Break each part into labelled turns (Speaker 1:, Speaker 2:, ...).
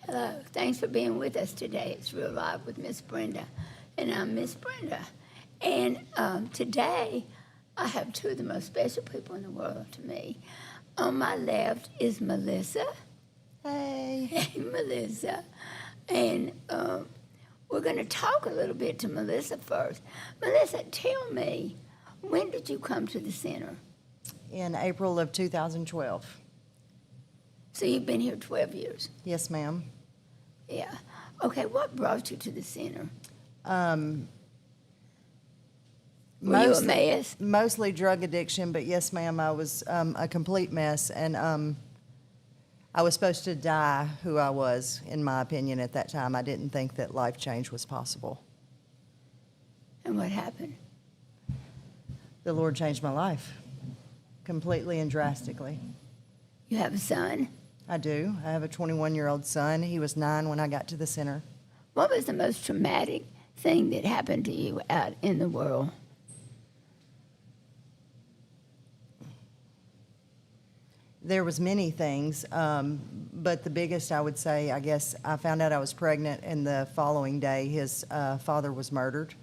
Speaker 1: Hello, thanks for being with us today. It's Real Live with Miss Brenda, and I'm Miss Brenda. And today, I have two of the most special people in the world to me. On my left is Melissa.
Speaker 2: Hey.
Speaker 1: Hey, Melissa. And we're going to talk a little bit to Melissa first. Melissa, tell me, when did you come to the center?
Speaker 2: In April of 2012.
Speaker 1: So you've been here 12 years?
Speaker 2: Yes, ma'am.
Speaker 1: Yeah. Okay, what brought you to the center? Were you a mess?
Speaker 2: Mostly drug addiction, but yes, ma'am, I was a complete mess. And I was supposed to die who I was, in my opinion, at that time. I didn't think that life change was possible.
Speaker 1: And what happened?
Speaker 2: The Lord changed my life completely and drastically.
Speaker 1: You have a son?
Speaker 2: I do. I have a 21-year-old son. He was 9 when I got to the center.
Speaker 1: What was the most traumatic thing that happened to you out in the world?
Speaker 2: There was many things, but the biggest, I would say, I guess, I found out I was pregnant, and the following day, his father was murdered.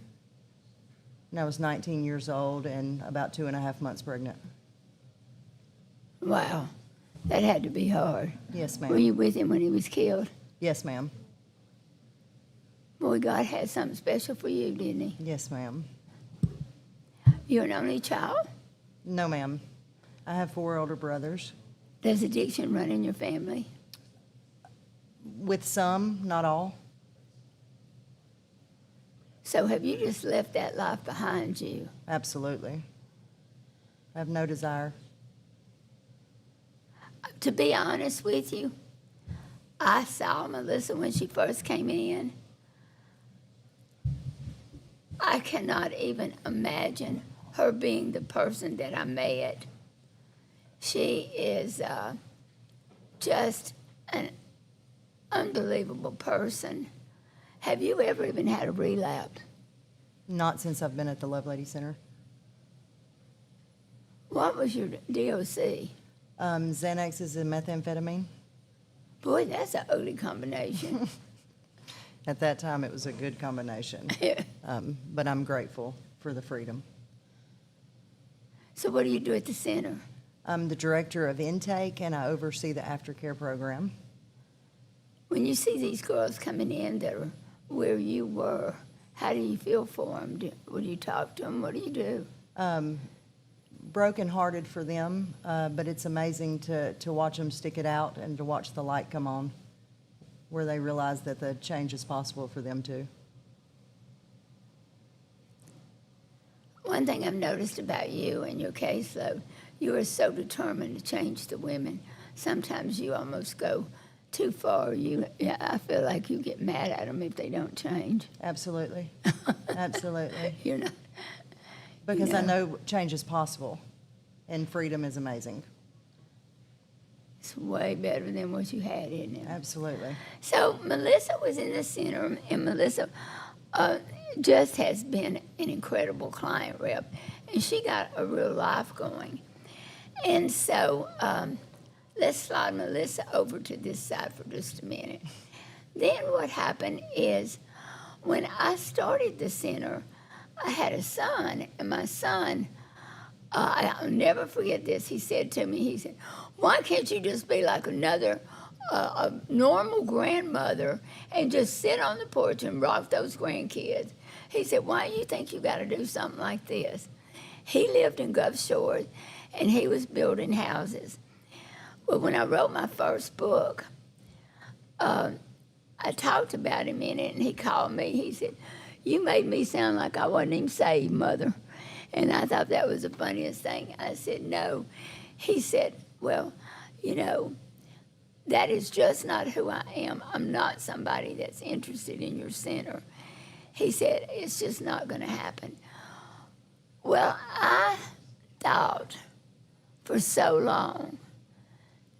Speaker 2: And I was 19 years old and about 2.5 months pregnant.
Speaker 1: Wow, that had to be hard.
Speaker 2: Yes,
Speaker 1: Were
Speaker 2: ma'am.
Speaker 1: you with him when he was killed?
Speaker 2: Yes, ma'am.
Speaker 1: Boy, God had something special for you, didn't he?
Speaker 2: Yes, ma'am.
Speaker 1: You're an only child?
Speaker 2: No, ma'am. I have 4 older brothers.
Speaker 1: Does addiction run in your family?
Speaker 2: With some, not all.
Speaker 1: So have you just left that life behind you?
Speaker 2: Absolutely. I have no desire.
Speaker 1: To be honest with you, I saw Melissa when she first came in. I cannot even imagine her being the person that I met. She is just an unbelievable person. Have you ever even had a relapse?
Speaker 2: Not since I've been at the Lovelady Center.
Speaker 1: What was your DOC?
Speaker 2: Xanax is a methamphetamine.
Speaker 1: Boy, that's an ugly combination.
Speaker 2: At that time, it was a good combination. But I'm grateful for the freedom.
Speaker 1: So what do you do at the center?
Speaker 2: I'm the director of intake, and I oversee the aftercare program.
Speaker 1: When you see these girls coming in that are where you were, how do you feel for them? Would you talk to them? What do you do?
Speaker 2: Brokenhearted for them, but it's amazing to watch them stick it out and to watch the light come on where they realize that the change is possible for them too.
Speaker 1: One thing I've noticed about you and your caseload, you are so determined to change the women. Sometimes you almost go too far. I feel like you get mad at them if they don't change.
Speaker 2: Absolutely. Absolutely.
Speaker 1: You're not.
Speaker 2: Because I know change is possible, and freedom is amazing.
Speaker 1: It's way better than what you had, isn't it?
Speaker 2: Absolutely.
Speaker 1: So Melissa was in the center, and Melissa just has been an incredible client rep, and she got a real life going. And so let's slide Melissa over to this side for just a minute. Then what happened is when I started the center, I had a son, and my son, I'll never forget this. He said to me, he said, why can't you just be like another a normal grandmother and just sit on the porch and rock those grandkids? He said, why do you think you got to do something like this? He lived in Gulf Shores, and he was building houses. Well, when I wrote my first book, I talked about him in it, and he called me. He said, you made me sound like I wasn't even saved, Mother. And I thought that was the funniest thing. I said, no. He said, well, you know, that is just not who I am. I'm not somebody that's interested in your center. He said, it's just not going to happen. Well, I thought for so long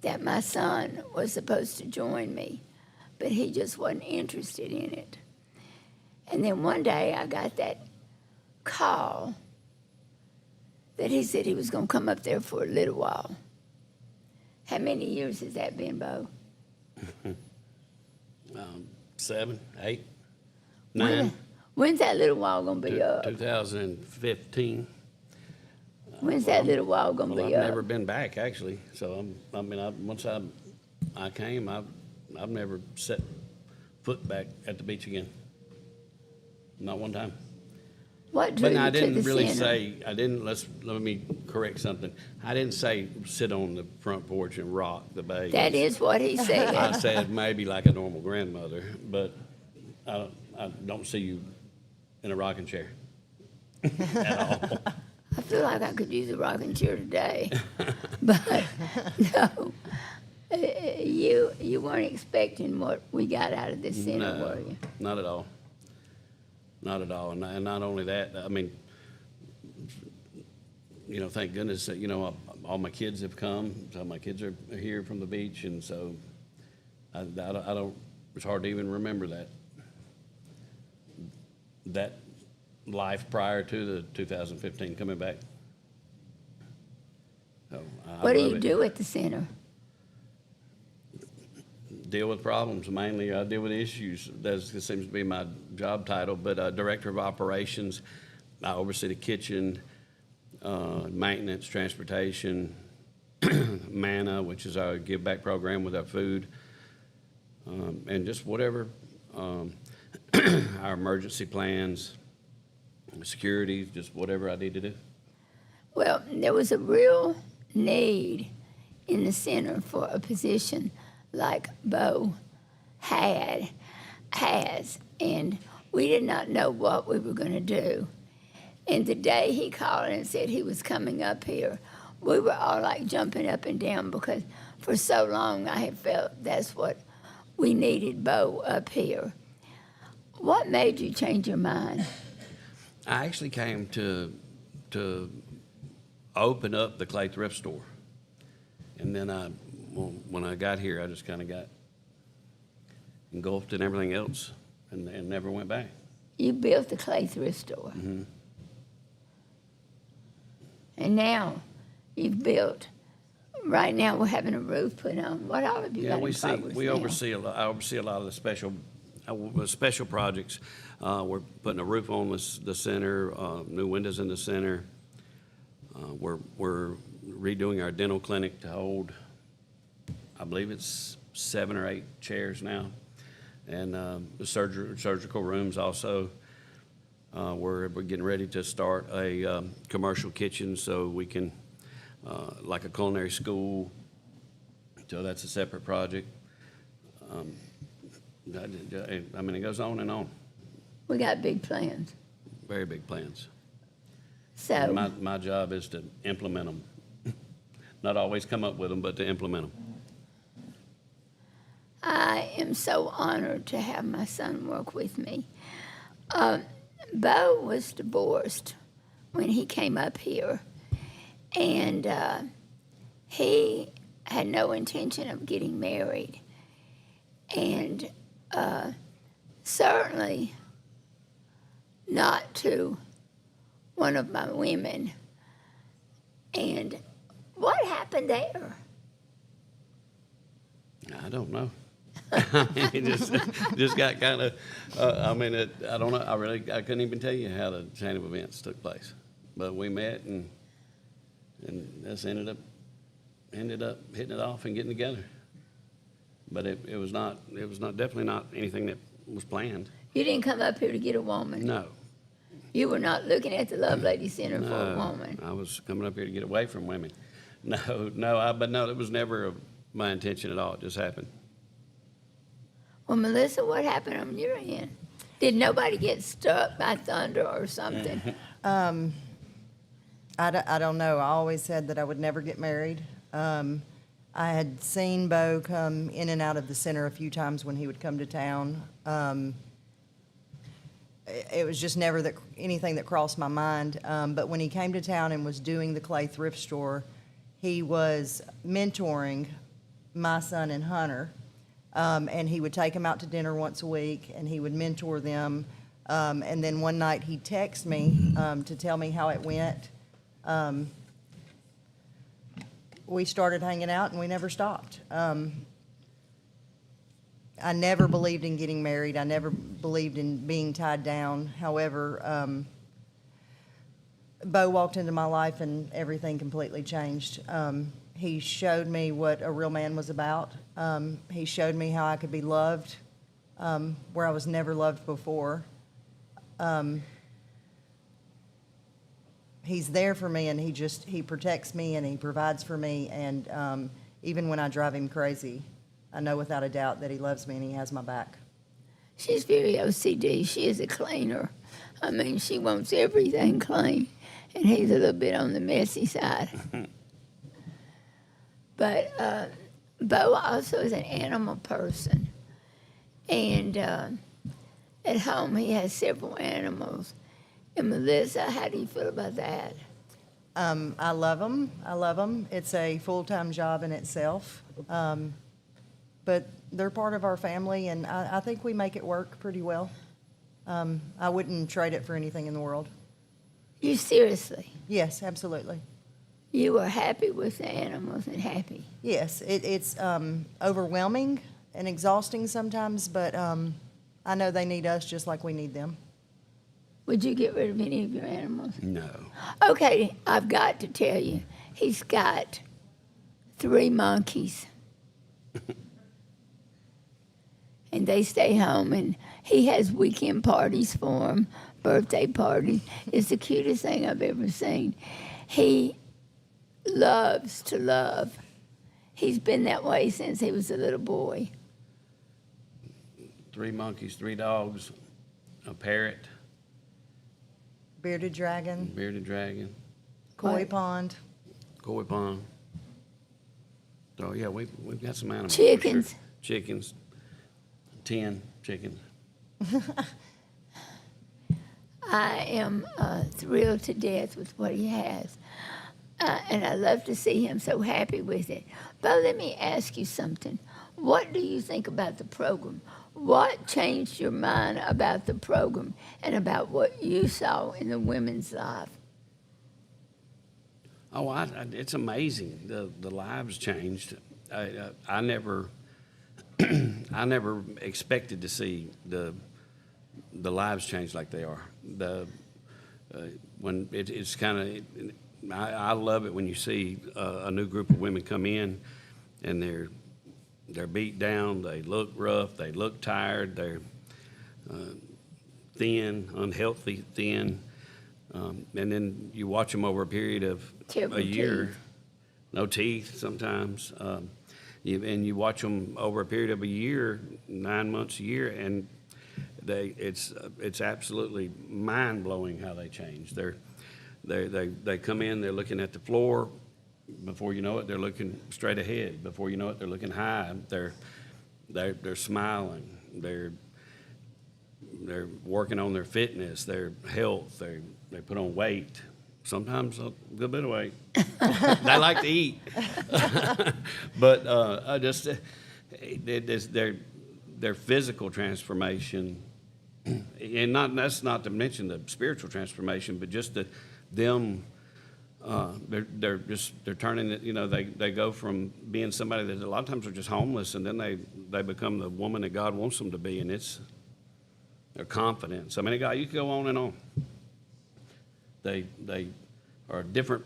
Speaker 1: that my son was supposed to join me, but he just wasn't interested in it. And then one day I got that call that he said he was going to come up there for a little while. How many years has that been, Beau?
Speaker 3: 7, 8,
Speaker 1: When-
Speaker 3: 9,
Speaker 1: When's that little wall gonna be up?
Speaker 3: 2015.
Speaker 1: When's that little wall gonna
Speaker 3: Well, I've
Speaker 1: be up?
Speaker 3: never been back, actually. So, once I came, I've never set foot back at the beach again. Not one time.
Speaker 1: What drew
Speaker 3: But
Speaker 1: you
Speaker 3: I
Speaker 1: to
Speaker 3: didn't
Speaker 1: the
Speaker 3: really
Speaker 1: center?
Speaker 3: say, let me correct something. I didn't say sit on the front porch and rock the baby.
Speaker 1: That is what he
Speaker 3: I
Speaker 1: said.
Speaker 3: said maybe like a normal grandmother, but I don't see you in a rocking chair at all.
Speaker 1: I feel like I could use a rocking chair today, but no, you weren't expecting what we got out of this center,
Speaker 3: No,
Speaker 1: were you?
Speaker 3: not at all. Not at all. And not only that, I mean, thank goodness that, all my kids have come. So my kids are here from the beach. And so I don't, it's hard to even remember that life prior to the 2015 coming back. So
Speaker 1: What do
Speaker 3: love
Speaker 1: you
Speaker 3: it.
Speaker 1: do at the center?
Speaker 3: Deal with problems. Mainly, I deal with issues. That seems to be my job title. But Director of Operations, I oversee the kitchen, maintenance, transportation, MANA, which is our give back program with our food, and just whatever our emergency plans, security, just whatever I need to do.
Speaker 1: Well, there was a real need in the center for a position like Beau has, and we did not know what we were going to do. And the day he called and said he was coming up here, we were all like jumping up and down because for so long I had felt that's what we needed, Beau up here. What made you change your mind?
Speaker 3: I actually came to open up the clay thrift store, and then when I got here, I just kind of got engulfed in everything else, and never went back.
Speaker 1: You built the clay thrift store.
Speaker 3: Mm-hmm.
Speaker 1: And now you've built, right now we're having a roof put on. What all have you
Speaker 3: Yeah,
Speaker 1: got in progress
Speaker 3: we
Speaker 1: now?
Speaker 3: oversee a lot. I oversee a lot of the special projects. We're putting a roof on the center, new windows in the center. We're redoing our dental clinic to hold, I believe it's 7 or 8 chairs now, and the surgical rooms also. We're getting ready to start a commercial kitchen so we can, like a culinary school. So that's a separate project. I mean, it goes on and on.
Speaker 1: We got big plans.
Speaker 3: Very big plans.
Speaker 1: So
Speaker 3: And my job is to implement them. Not always come up with them, but to implement them.
Speaker 1: I am so honored to have my son work with me. Beau was divorced when he came up here, and he had no intention of getting married, and certainly not to one of my women. And what happened there?
Speaker 3: I don't know. It just got kind of. I don't know. I couldn't even tell you how the chain of events took place, but we met and this ended up hitting it off and getting together. But it was definitely not anything that was planned.
Speaker 1: You didn't come up here to get a woman.
Speaker 3: No.
Speaker 1: You were not looking at the Lovelady Center for a woman.
Speaker 3: I was coming up here to get away from women. But it was never my intention at all. It just happened.
Speaker 1: Well, Melissa, what happened on your end? Did nobody get struck by thunder or something?
Speaker 2: I don't know. I always said that I would never get married. I had seen Beau come in and out of the center a few times when he would come to town. It was just never anything that crossed my mind. But when he came to town and was doing the clay thrift store, he was mentoring my son and Hunter. And he would take them out to dinner once a week, and he would mentor them. And then one night he texted me to tell me how it went. We started hanging out, and we never stopped. I never believed in getting married. I never believed in being tied down. However, Beau walked into my life and everything completely changed. He showed me what a real man was about. He showed me how I could be loved where I was never loved before. He's there for me, and he protects me, and he provides for me. And even when I drive him crazy, I know without a doubt that he loves me and he has my back.
Speaker 1: She's very OCD. She is a cleaner. I mean, she wants everything clean, and he's a little bit on the messy side. But Beau also is an animal person, and at home he has several animals. And Melissa, how do you feel about that?
Speaker 2: I love them. I love them. It's a full-time job in itself. But they're part of our family, and I think we make it work pretty well. I wouldn't trade it for anything in the world.
Speaker 1: You seriously?
Speaker 2: Yes, absolutely.
Speaker 1: You are happy with the animals and happy?
Speaker 2: Yes, it's overwhelming and exhausting sometimes, but I know they need us just like we need them.
Speaker 1: Would you get rid of any of your animals?
Speaker 3: No.
Speaker 1: Okay, I've got to tell you, he's got 3 monkeys. And they stay home, and he has weekend parties for them, birthday parties. It's the cutest thing I've ever seen. He loves to love. He's been that way since he was a little boy.
Speaker 3: 3 monkeys, 3 dogs, a parrot,
Speaker 2: Bearded dragon,
Speaker 3: bearded dragon,
Speaker 2: koi
Speaker 1: Right.
Speaker 2: pond.
Speaker 3: koi pond. So yeah, we've got some animals. for
Speaker 1: Chickens.
Speaker 3: sure. Chickens. 10 chickens.
Speaker 1: I am thrilled to death with what he has. And I love to see him so happy with it. Beau, let me ask you something. What do you think about the program? What changed your mind about the program and about what you saw in the women's life?
Speaker 3: Oh, it's amazing. The lives changed. I never, I never expected to see the lives change like they are. When it's kind of, I love it when you see a new group of women come in, and they're beat down. They look rough. They look tired. They're thin, unhealthy, thin. And then you watch them over a period of
Speaker 1: Terrible
Speaker 3: a year.
Speaker 1: teeth.
Speaker 3: No teeth sometimes. And you watch them over a period of a year, 9 months, a year, and it's absolutely mind blowing how they change. They come in, they're looking at the floor. Before you know it, they're looking straight ahead. Before you know it, they're looking high. They're smiling. They're working on their fitness, their health. They put on weight. Sometimes a good bit of weight. They like to eat. But their physical transformation, and that's not to mention the spiritual transformation, but just them. They're turning it. You know, they go from being somebody that a lot of times are just homeless, and then they become the woman that God wants them to be, and it's their confidence. I mean, God, you can go on and on. They are different.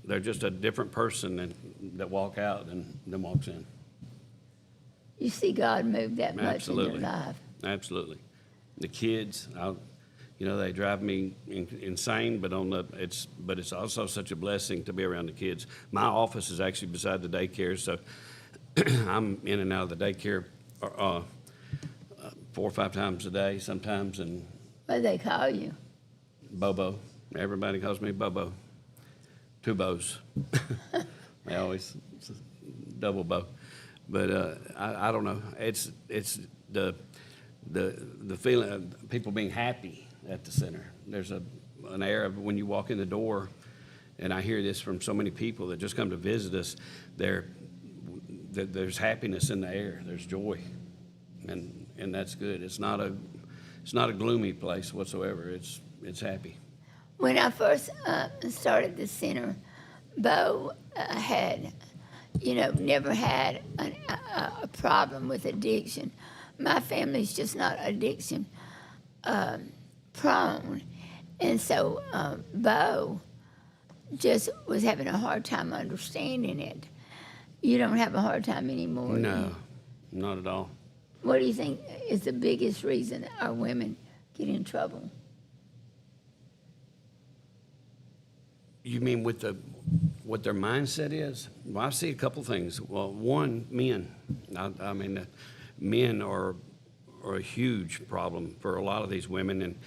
Speaker 3: They're just a different person that walk out and walks in.
Speaker 1: You see God move that much
Speaker 3: Absolutely.
Speaker 1: in your life.
Speaker 3: Absolutely. The kids, they drive me insane, but it's also such a blessing to be around the kids. My office is actually beside the daycare, so I'm in and out of the daycare 4 or 5 times a day sometimes. And
Speaker 1: What do they call you?
Speaker 3: Bobo, everybody calls me Bobo. 2 Bows. They always double Bow, but I don't know. It's the feeling of people being happy at the center. There's an air of when you walk in the door, and I hear this from so many people that just come to visit us. There's happiness in the air. There's joy, and that's good. It's not a gloomy place whatsoever. It's happy.
Speaker 1: When I first started the center, Beau had, never had a problem with addiction. my family's just not addiction prone. And so Beau just was having a hard time understanding it. You don't have a hard time anymore. do
Speaker 3: No,
Speaker 1: you?
Speaker 3: not at all.
Speaker 1: What do you think is the biggest reason our women get in trouble?
Speaker 3: You mean with what their mindset is? Well, I see a couple things. Well, one, men. I mean, men are a huge problem for a lot of these women,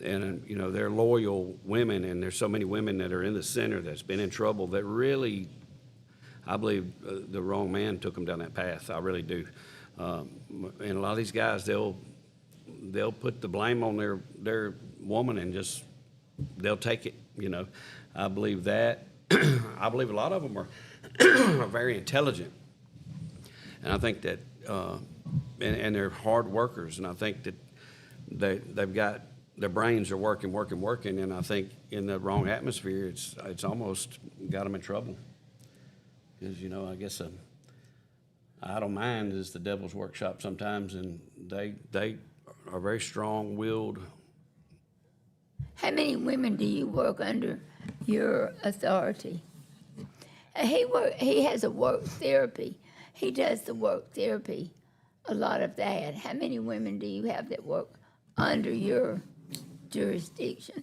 Speaker 3: and you know, they're loyal women, and there's so many women that are in the center that's been in trouble that really, I believe the wrong man took them down that path. I really do. And a lot of these guys, they'll put the blame on their woman and just they'll take it. You know, I believe that. I believe a lot of them are very intelligent, and I think that and they're hard workers, and I think that they've got their brains are working, and I think in the wrong atmosphere, it's almost got them in trouble. Because, you know, I guess idle mind is the devil's workshop sometimes, and they are very strong-willed.
Speaker 1: How many women do you work under your authority? He has a work therapy. He does the work therapy, a lot of that. How many women do you have that work under your jurisdiction?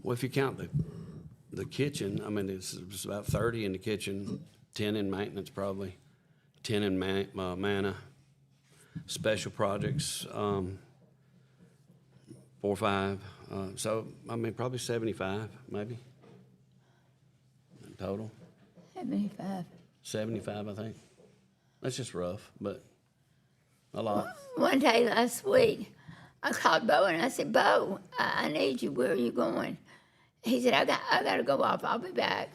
Speaker 3: Well, if you count the kitchen, I mean, it's about 30 in the kitchen, 10 in maintenance probably, 10 in manna, special projects, 4 or 5. So, I mean, probably 75 maybe in total.
Speaker 1: 75.
Speaker 3: 75, I think. That's just rough, but a lot.
Speaker 1: One day last week, I called Beau and I said, Beau, I need you. Where are you going? He said, I got to go off. I'll be back.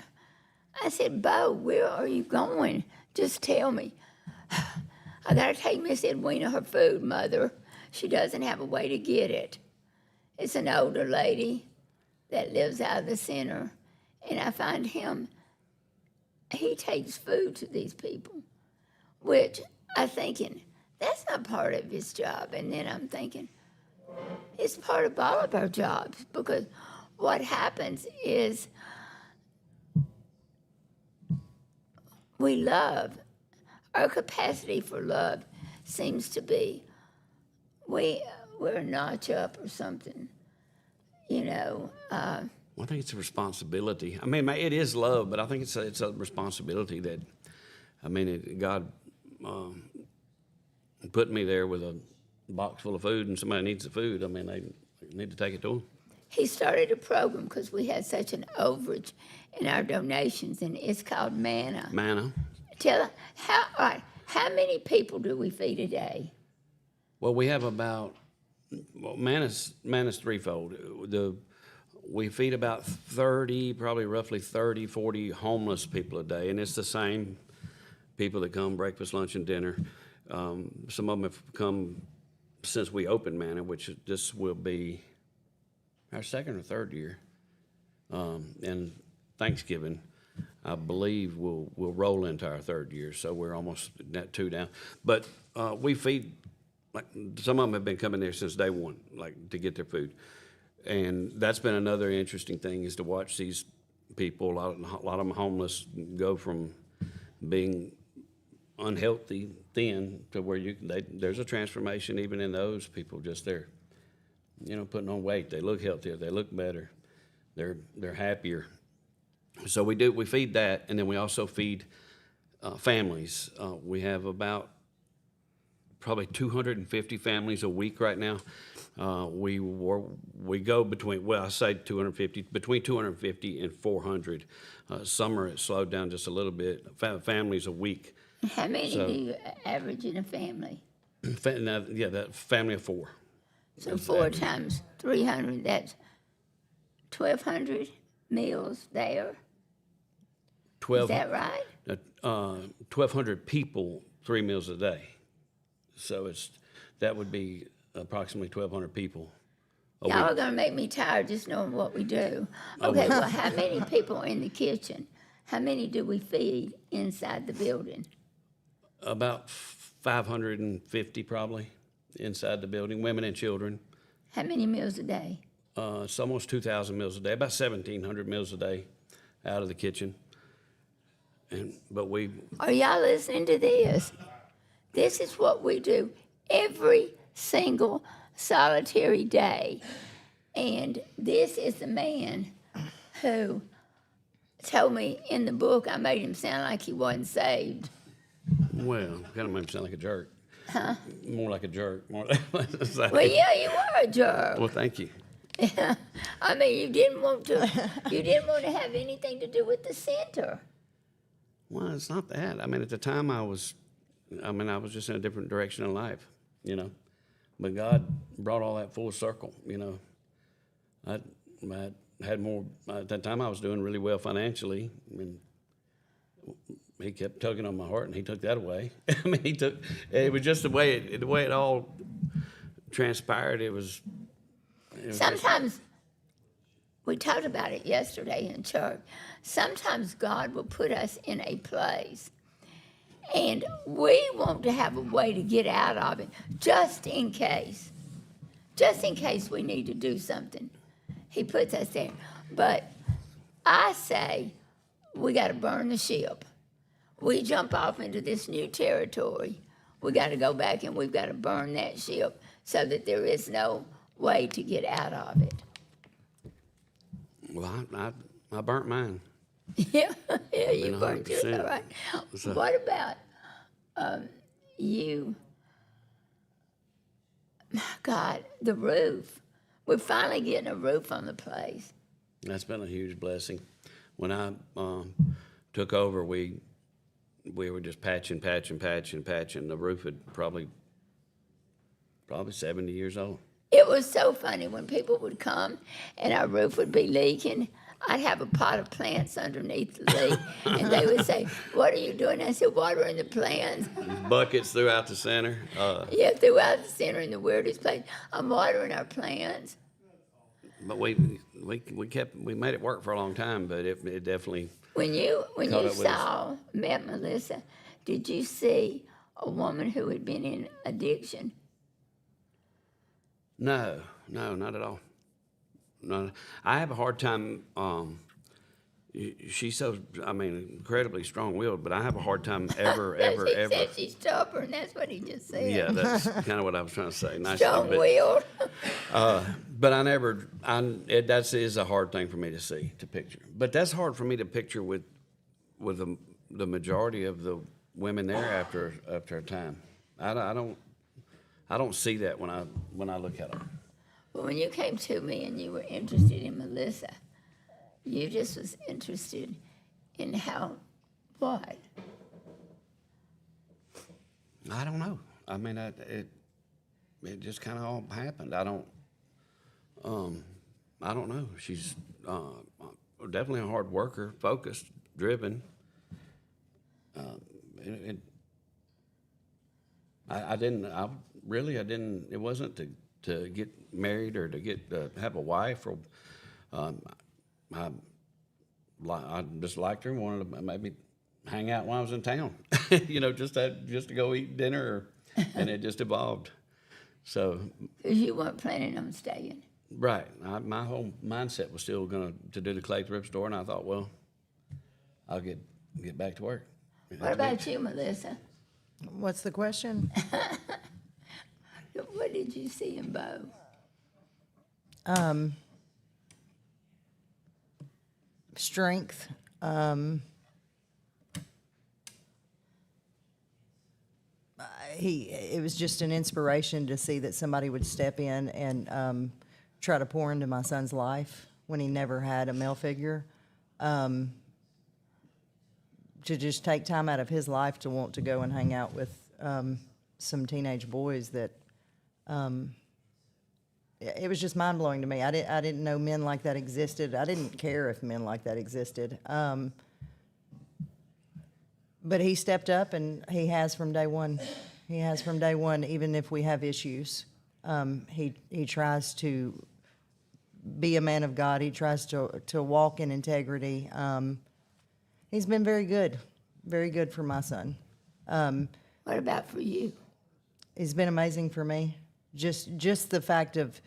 Speaker 1: I said, Beau, where are you going? Just tell me. I got to take Miss Edwina her food, Mother. She doesn't have a way to get it. It's an older lady that lives out of the center. And I find he takes food to these people, which I'm thinking, that's not part of his job. And then I'm thinking, it's part of all of our jobs, because what happens is we love. Our capacity for love seems to be we're a notch up or something, you know.
Speaker 3: Well, I think it's a responsibility. I mean, it is love, but I think it's a responsibility that, I mean, God put me there with a box full of food, and somebody needs the food. I mean, they need to take it to them.
Speaker 1: He started a program because we had such an overage in our donations, and it's called Manna.
Speaker 3: Manna.
Speaker 1: All right, how many people do we feed a day?
Speaker 3: Well, we have about, Manna's threefold. We feed about 30, probably roughly 30, 40 homeless people a day, and it's the same people that come breakfast, lunch, and dinner. Some of them have come since we opened Manna, which this will be our second or third year. And Thanksgiving, I believe, will roll into our third year, so we're almost at 2 down. But we feed, like, some of them have been coming there since day one, like, to get their food. And that's been another interesting thing, is to watch these people, a lot of them homeless, go from being unhealthy, thin, to where there's a transformation even in those people. Just they're, you know, putting on weight. They look healthier. They look better. They're happier. So we feed that, and then we also feed families. We have about probably 250 families a week right now. We go between, well, I say 250, between 250 and 400. Summer it slowed down just a little bit. Families a week.
Speaker 1: How many do you average in a family?
Speaker 3: That family of 4.
Speaker 1: So 4 times 300, that's 1,200 meals there.
Speaker 3: 12,
Speaker 1: Is that right?
Speaker 3: 1,200 people, 3 meals a day. So that would be approximately 1,200 people a
Speaker 1: Y'all
Speaker 3: week.
Speaker 1: are going to make me tired just knowing what we do. Okay, well, how many people are in the kitchen? How many do we feed inside the building?
Speaker 3: About 550 probably inside the building, women and children.
Speaker 1: How many meals a day?
Speaker 3: It's almost 2,000 meals a day, about 1,700 meals a day out of the kitchen. But we,
Speaker 1: Are y'all listening to this? This is what we do every single solitary day. And this is the man who told me in the book I made him sound like he wasn't saved.
Speaker 3: well, kind of made me sound like a jerk. Huh? More like a jerk. More like,
Speaker 1: Well, yeah, you were a jerk.
Speaker 3: well, thank you.
Speaker 1: I mean, you didn't want to have anything to do with the center.
Speaker 3: Well, it's not that. I mean, at the time I was just in a different direction in life, you know. But God brought all that full circle, you know. I had more, at that time I was doing really well financially, and he kept tugging on my heart, and he took that away. I mean, it was just the way it all transpired.
Speaker 1: Sometimes, we talked about it yesterday in church, sometimes God will put us in a place and we want to have a way to get out of it just in case we need to do something. He puts us there. But I say we got to burn the ship. We jump off into this new territory. We got to go back and we've got to burn that ship so that there is no way to get out of it.
Speaker 3: Well, I burnt mine.
Speaker 1: Yeah, you
Speaker 3: Been
Speaker 1: burnt yours,
Speaker 3: 100%.
Speaker 1: all right.
Speaker 3: So-
Speaker 1: What about you? My God, the roof. We're finally getting a roof on the place.
Speaker 3: That's been a huge blessing. When I took over, we were just patching. The roof had probably 70 years old.
Speaker 1: It was so funny when people would come and our roof would be leaking. I'd have a pot of plants underneath the leak, and they would say, "What are you doing?" I said, "Watering the plants."
Speaker 3: Buckets throughout the center.
Speaker 1: Yeah, throughout the center in the weirdest place. I'm watering our plants.
Speaker 3: But we made it work for a long time, but it definitely.
Speaker 1: When you
Speaker 3: Caught up with
Speaker 1: met Melissa, did you see a woman who had been in addiction?
Speaker 3: No, not at all. No, I have a hard time. She's so, incredibly strong-willed, but I have a hard time ever.
Speaker 1: He said she's stubborn. That's what he just said.
Speaker 3: Yeah, that's kind of what I was trying to say. Nicely,
Speaker 1: Strong-willed.
Speaker 3: but I never. That is a hard thing for me to picture. But that's hard for me to picture with the majority of the women there after a time. I don't see that when I look at them.
Speaker 1: Well, when you came to me and you were interested in Melissa, you just was interested in what?
Speaker 3: I don't know. I mean, it just kind of all happened. I don't know. She's definitely a hard worker, focused, driven. I didn't. It wasn't to get married or to have a wife, or I just liked her and wanted to maybe hang out when I was in town, just to go eat dinner, and it just evolved. So.
Speaker 1: Because you weren't planning on staying.
Speaker 3: Right. My whole mindset was still going to do the clay thrift store, and I thought, well, I'll get back to work.
Speaker 1: What about you, Melissa?
Speaker 2: What's the question?
Speaker 1: What did you see in Beau?
Speaker 2: Strength. It was just an inspiration to see that somebody would step in and try to pour into my son's life when he never had a male figure. To just take time out of his life to want to go and hang out with some teenage boys that it was just mind-blowing to me. I didn't know men like that existed. I didn't care if men like that existed. But he stepped up, and he has from day one. He has from day one, even if we have issues. He tries to be a man of God. He tries to walk in integrity. He's been very good for my son.
Speaker 1: What about for you?
Speaker 2: It's been amazing for me. Just the fact of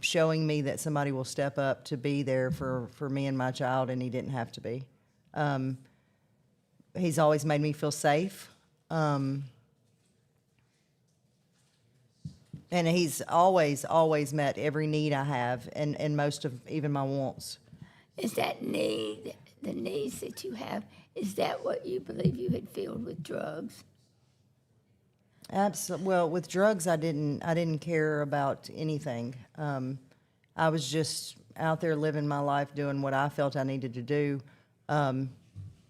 Speaker 2: showing me that somebody will step up to be there for me and my child, and he didn't have to be. He's always made me feel safe. And he's always met every need I have, and most of even my wants.
Speaker 1: Is that need, the needs that you have, is that what you believe you had filled with drugs?
Speaker 2: Absolutely. Well, with drugs, I didn't care about anything. I was just out there living my life, doing what I felt I needed to do,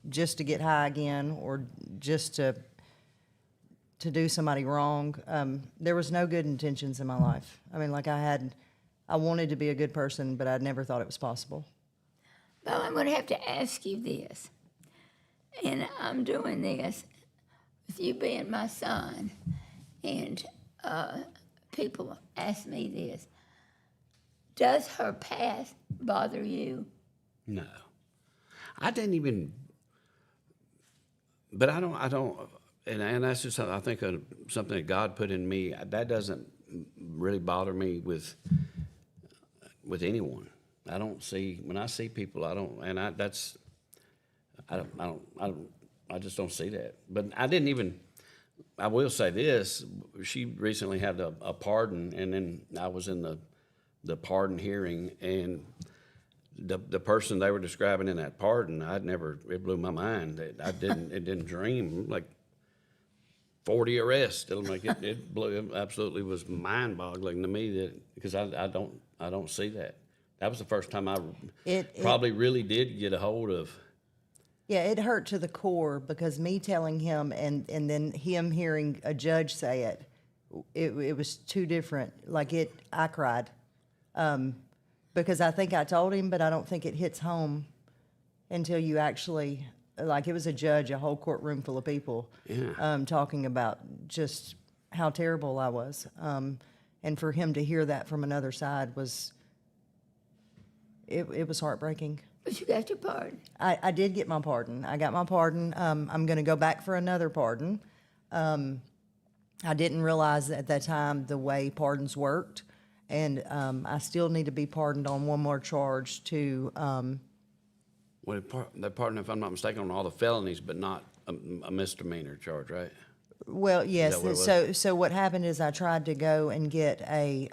Speaker 2: just to get high again, or just to do somebody wrong. There was no good intentions in my life. I mean, like I wanted to be a good person, but I never thought it was possible.
Speaker 1: Well, I'm going to have to ask you this, and I'm doing this with you being my son, and people ask me this: does her past bother you?
Speaker 3: No. I didn't even, but I don't, and that's just, I think, something that God put in me. That doesn't really bother me with anyone. I don't see, when I see people, I just don't see that. But I didn't even, I will say this, she recently had a pardon, and then I was in the pardon hearing, and the person they were describing in that pardon, it blew my mind. It didn't dream, like 40 arrests. It absolutely was mind-boggling to me, because I don't see that. That was the first time I probably really did get a hold of.
Speaker 2: Yeah, it hurt to the core, because me telling him and then him hearing a judge say it was too different. I cried. Because I think I told him, but I don't think it hits home until you actually, it was a judge, a whole courtroom full of people, talking about just how terrible I was. And for him to hear that from another side it was heartbreaking.
Speaker 1: But you got your pardon.
Speaker 2: I did get my pardon. I got my pardon. I'm going to go back for another pardon. I didn't realize at that time the way pardons worked. And I still need to be pardoned on one more charge to.
Speaker 3: They pardoned, if I'm not mistaken, on all the felonies, but not a misdemeanor charge, right?
Speaker 2: Well, yes.
Speaker 3: Is that what it was?
Speaker 2: So what happened is I tried to go and get a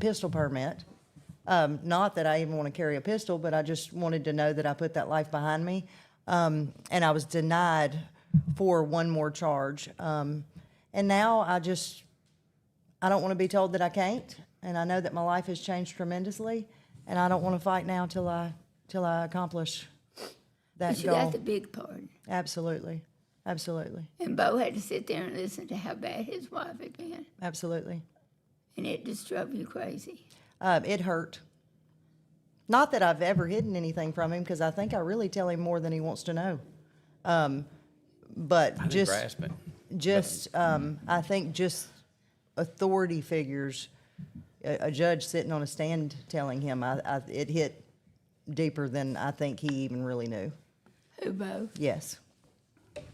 Speaker 2: pistol permit. Not that I even want to carry a pistol, but I just wanted to know that I put that life behind me. And I was denied for one more charge. And now I don't want to be told that I can't. And I know that my life has changed tremendously, and I don't want to fight now till I accomplish that
Speaker 1: But you
Speaker 2: goal.
Speaker 1: got the big pardon.
Speaker 2: Absolutely.
Speaker 1: And Beau had to sit there and listen to how bad his wife had been.
Speaker 2: Absolutely.
Speaker 1: And it just drove you crazy.
Speaker 2: It hurt. Not that I've ever hidden anything from him, because I think I really tell him more than he wants to know. But
Speaker 3: I didn't grasp it.
Speaker 2: I think just authority figures, a judge sitting on a stand telling him, it hit deeper than I think he even really knew.
Speaker 1: Who, Beau?
Speaker 2: Yes.
Speaker 3: It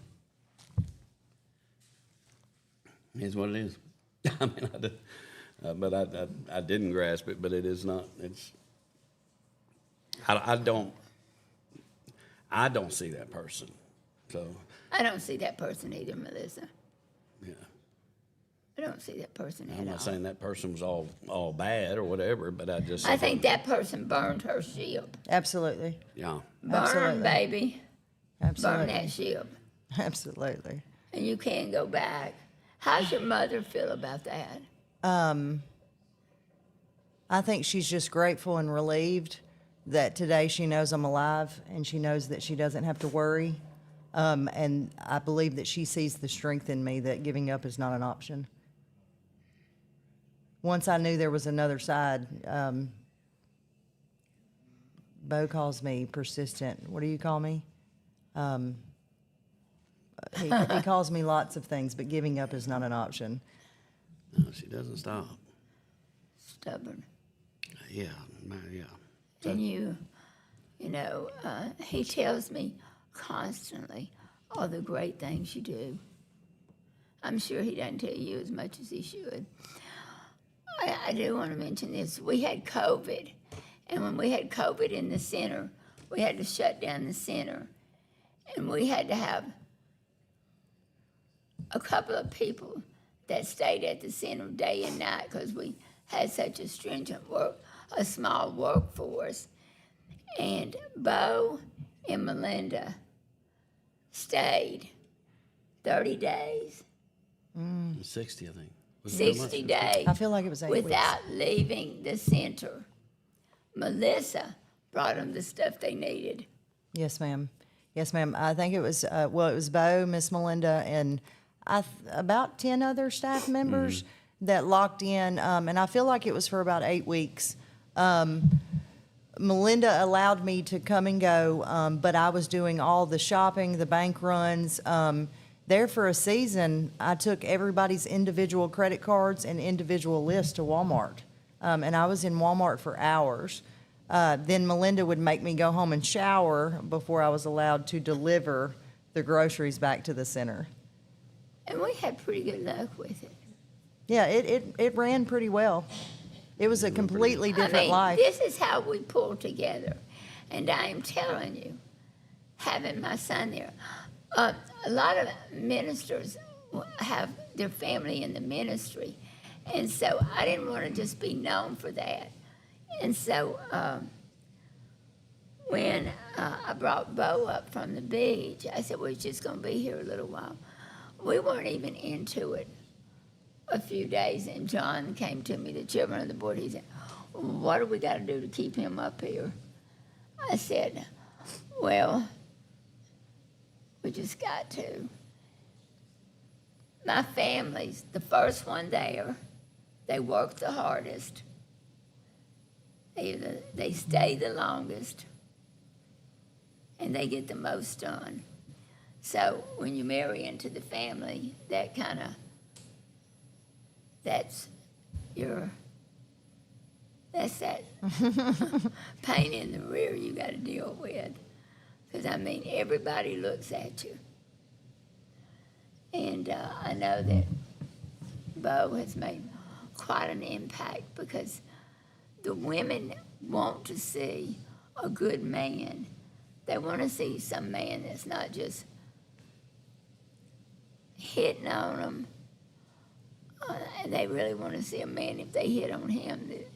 Speaker 3: is what it is. I mean, but I didn't grasp it, but it is not. I don't see that person. So.
Speaker 1: I don't see that person either, Melissa.
Speaker 3: Yeah.
Speaker 1: I don't see that person at all.
Speaker 3: I'm not saying that person was all bad or whatever, but
Speaker 1: I think that person burned her ship.
Speaker 2: Absolutely.
Speaker 3: Yeah.
Speaker 1: Burn,
Speaker 2: Absolutely.
Speaker 1: baby.
Speaker 2: Absolutely.
Speaker 1: Burn that ship.
Speaker 2: Absolutely.
Speaker 1: And you can't go back. How's your mother feel about that?
Speaker 2: I think she's just grateful and relieved that today she knows I'm alive, and she knows that she doesn't have to worry. And I believe that she sees the strength in me, that giving up is not an option. Once I knew there was another side, Beau calls me persistent. What do you call me? He calls me lots of things, but giving up is not an option.
Speaker 3: No, she doesn't stop.
Speaker 1: Stubborn.
Speaker 3: Yeah. Yeah. So,
Speaker 1: And he tells me constantly all the great things you do. I'm sure he doesn't tell you as much as he should. I do want to mention this. We had COVID, and when we had COVID in the center, we had to shut down the center, and we had to have a couple of people that stayed at the center day and night because we had such a a small workforce. And Beau and Melinda stayed 30 days,
Speaker 3: 60, I think. Was it that much?
Speaker 1: 60 days
Speaker 2: I feel like it was 8 weeks.
Speaker 1: without leaving the center. Melissa brought them the stuff they needed.
Speaker 2: Yes, ma'am. Yes, ma'am. I think it was, it was Beau, Miss Melinda, and about 10 other staff members that locked in, and I feel like it was for about 8 weeks. Melinda allowed me to come and go, but I was doing all the shopping, the bank runs. There for a season, I took everybody's individual credit cards and individual lists to Walmart, and I was in Walmart for hours. Then Melinda would make me go home and shower before I was allowed to deliver the groceries back to the center.
Speaker 1: And we had pretty good luck with it.
Speaker 2: Yeah, it ran pretty well. It was a completely different life.
Speaker 1: This is how we pull together. And I am telling you, having my son there, a lot of ministers have their family in the ministry. And so I didn't want to just be known for that. And so when I brought Beau up from the beach, I said, we're just going to be here a little while. We weren't even into it a few days, and John came to me, the chairman of the board. He said, what do we got to do to keep him up here? I said, well, we just got to. My family's the first one there. They work the hardest. They stay the longest, and they get the most done. So when you marry into the family, that's that pain in the rear you got to deal with. Because, everybody looks at you. And I know that Beau has made quite an impact because the women want to see a good man. They want to see some man that's not just hitting on them. And they really want to see a man, if they hit on him, that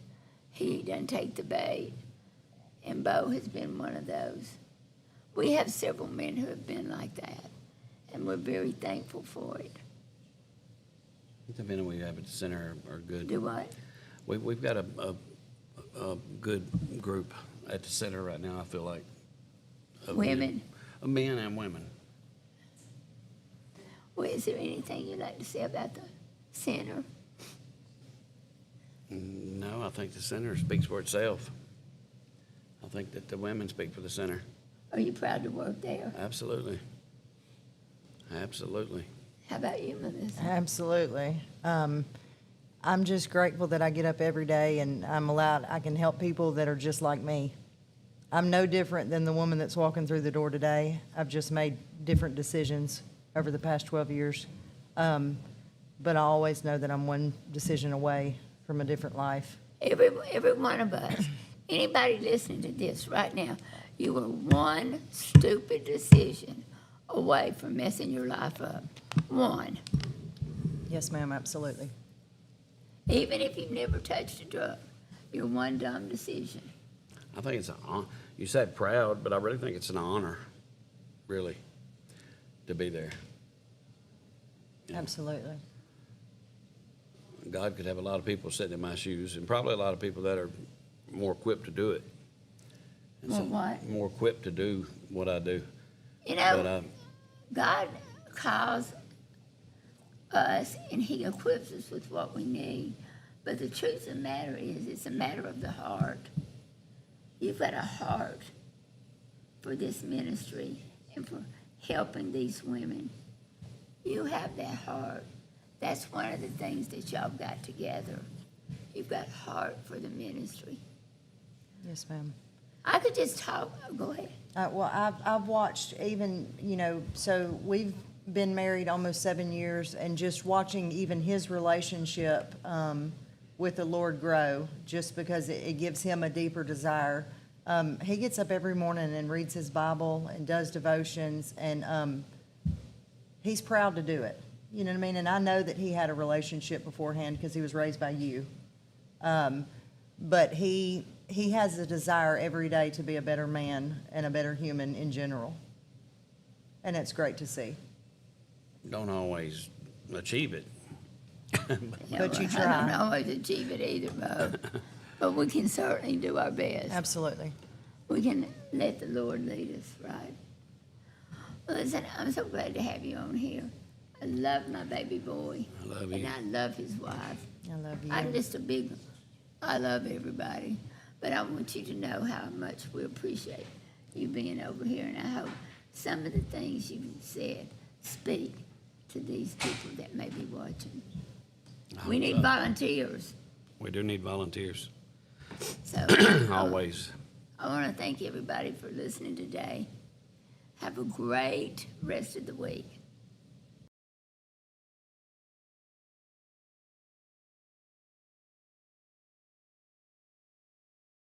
Speaker 1: he doesn't take the bait. And Beau has been one of those. We have several men who have been like that, and we're very thankful for it.
Speaker 3: The men we have at the center are good.
Speaker 1: Do what?
Speaker 3: We've got a good group at the center right now, I feel like. Of
Speaker 1: Women.
Speaker 3: Men and women.
Speaker 1: Well, is there anything you'd like to say about the center?
Speaker 3: No, I think the center speaks for itself. I think that the women speak for the center.
Speaker 1: Are you proud to work there?
Speaker 3: Absolutely. Absolutely.
Speaker 1: How about you, Melissa?
Speaker 2: Absolutely. I'm just grateful that I get up every day and I can help people that are just like me. I'm no different than the woman that's walking through the door today. I've just made different decisions over the past 12 years. But I always know that I'm one decision away from a different life.
Speaker 1: Every one of us, anybody listening to this right now, you were one stupid decision away from messing your life up. One.
Speaker 2: Yes, ma'am, absolutely.
Speaker 1: Even if you've never touched a drug, you're one dumb decision.
Speaker 3: I think it's an honor. You said proud, but I really think it's an honor, really, to be there. Yeah.
Speaker 2: Absolutely.
Speaker 3: God could have a lot of people sitting in my shoes, and probably a lot of people that are more equipped to do it. And
Speaker 1: More what?
Speaker 3: More equipped to do what I do.
Speaker 1: You know,
Speaker 3: But
Speaker 1: God calls us and He equips us with what we need. But the truth of the matter is, it's a matter of the heart. You've got a heart for this ministry and for helping these women. You have that heart. That's one of the things that y'all got together. You've got heart for the ministry.
Speaker 2: Yes, ma'am.
Speaker 1: I could just talk. Go ahead.
Speaker 2: Well, I've watched even, so we've been married almost 7 years, and just watching even his relationship with the Lord grow, just because it gives him a deeper desire. He gets up every morning and reads his Bible and does devotions, and he's proud to do it. You know what I mean? And I know that he had a relationship beforehand because he was raised by you. But he has a desire every day to be a better man and a better human in general. And it's great to see.
Speaker 3: Don't always achieve it.
Speaker 1: Yeah,
Speaker 2: But you
Speaker 1: I
Speaker 2: try.
Speaker 1: don't always achieve it either, Beau, but we can certainly do our best.
Speaker 2: Absolutely.
Speaker 1: We can let the Lord lead us, right? Well, listen, I'm so glad to have you on here. I love my baby boy.
Speaker 3: I love
Speaker 1: And
Speaker 3: you.
Speaker 1: I love his wife.
Speaker 2: I love you.
Speaker 1: I'm just I love everybody. But I want you to know how much we appreciate you being over here. And I hope some of the things you've said speak to these people that may be watching.
Speaker 3: I
Speaker 1: We
Speaker 3: hope
Speaker 1: need
Speaker 3: so.
Speaker 1: volunteers.
Speaker 3: We do need volunteers,
Speaker 1: So
Speaker 3: always.
Speaker 1: I want to thank everybody for listening today. Have a great rest of the week.